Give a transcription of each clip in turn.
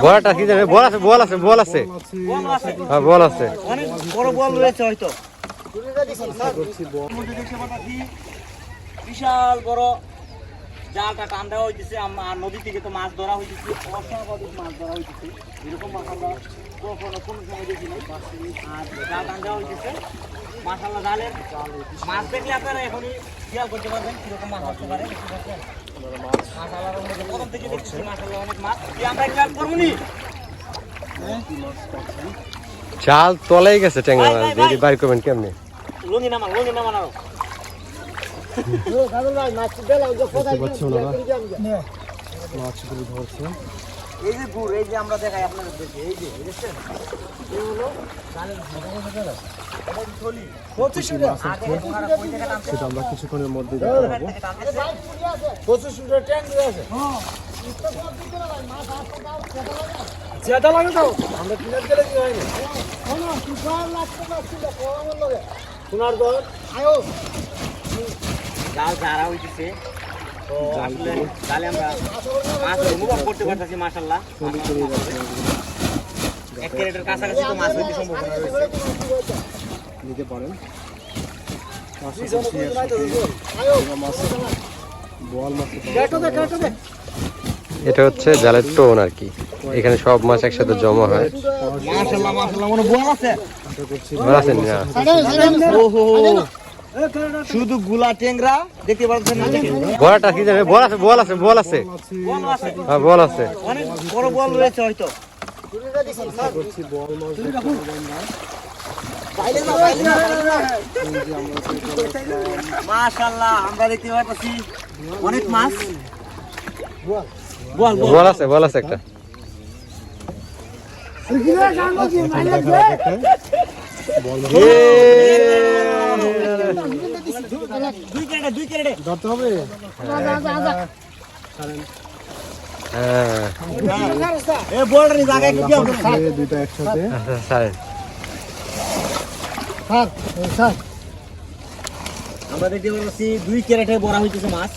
বড়টা কি জানে? বল আছে, বল আছে, বল আছে, হ্যাঁ বল আছে। অনেক বড় বল রয়েছে হয়তো। বিশাল বড় জালটা টান দেওয়া হইতেছে, আর নদী থেকে তো মাছ ধরা হইতেছে, অস্বাভাবিক মাছ ধরা হইতেছে, এরকম মাছ আমরা কখনো কোনো সময় দেখি নাই। আর জাল টান দেওয়া হইতেছে মাশাআল্লাহ। জালের মাছ দেখলে আপনারা এখনই খেয়াল করতে পারবেন কিরকম মাছ আসতে পারে। মাশাআল্লাহ প্রথম থেকে দেখতেছি মাশাআল্লাহ অনেক মাছ। কি আমরা খেয়াল করবো নি? জাল তলাই গেছে ট্যাংরা মাছ, যদি বাইর করবেন কেমনে? লুঙ্গি নামান আরো। এই যে গুড়, এই যে আমরা দেখাই আপনাদের দেখে, এই যে দেখছেন, এই হলো জালের সেটা আমরা কিছুক্ষণের মধ্যে জাল ঝাড়া হইতেছে। তো আসলে জালে আমরা মাছ অনুভব করতে পারতেছি মাশাআল্লাহ। 1 ক্যারেটের কাছাকাছি তো মাছ হইতে সম্ভাবনা রয়েছে। নিতে পারেন। এটা হচ্ছে জালের টোন আর কি, এখানে সব মাছ একসাথে জমা হয়। মাশাআল্লাহ মনে বোয়াল আছে। বল আছে না? ওহো, শুধু গুলা ট্যাংরা দেখতে পাচ্ছেন না? বড়টা কি জানে? বল আছে, বল আছে, বল আছে, হ্যাঁ বল আছে। অনেক বড় বল রয়েছে হয়তো। মাশাআল্লাহ আমরা দেখতে পাচ্ছি অনেক মাছ। বল আছে, বল আছে একটা। দুই ক্যারেটে ধরতে হবে। এ বলটা নি জায়গায় কি হবে? দুইটা একসাথে। আমরা দেখতে পাচ্ছি 2 ক্যারেটে বড় হইতেছে মাছ।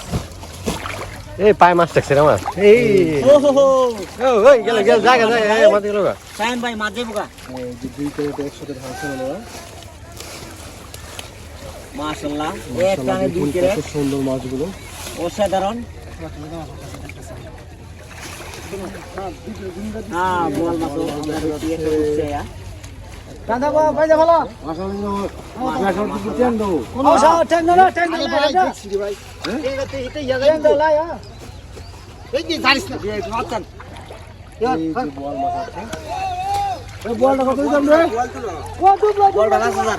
এই পায় মাছ থাকছে রে মাছ। এই ওহো, ওই গেল জায়গা এই মাছ গেল গা। সায়ন ভাই মাছ যাইবো গা। এই যে দুই ক্যারেট একসাথে ঢালছে হলো। মাশাআল্লাহ এক টানে 2 ক্যারেট। খুব সুন্দর মাছগুলো, অসাধারণ। হ্যাঁ বল মাছ আমরা দেখি একটা উঠছে। কাঁদা বা ভাইজা ভালো মাশাআল্লাহ কি টেন দাও। কোন টেন না দেখছি রে ভাই। এটাতে এটা ইয়াগাই দাও লাই। এই যে জানিস না এই মাছন এই যে বল মাছ আছে। এই বলটা কত দাম রে? কত বলটা 5000।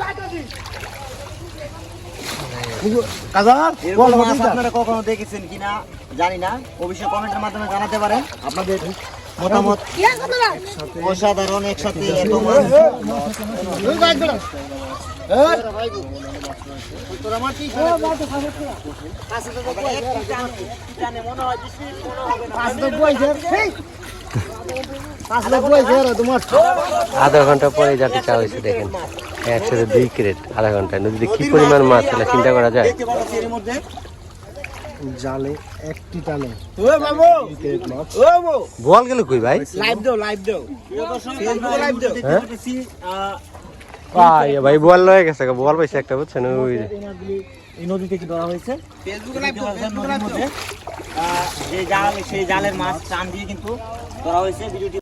বল মাছ আপনারা কখনো দেখেছেন কিনা জানি না, অবশ্যই কমেন্টের মাধ্যমে জানাতে পারেন আপনাদের মতামত। অসাধারণ একসাথে এত মাছ। আধা ঘন্টা পরে যাতে চা হয়েছে দেখেন, একসাথে 2 ক্যারেট আধা ঘন্টায় নদীতে কি পরিমাণ মাছ সেটা চিন্তা করা যায়। জালে একটি টানে বল গেল কই ভাই? লাইভ দাও ফেসবুকে লাইভ দাও। ভাই বল লয়ে গেছে, বল পাইছে একটা, বুঝছেন? ওই এই নদী থেকে ধরা হয়েছে। ফেসবুকে লাইভ দাও নদীর মধ্যে যে জাল, সেই জালের মাছ টান দিয়ে কিন্তু ধরা হয়েছে। ভিডিওটি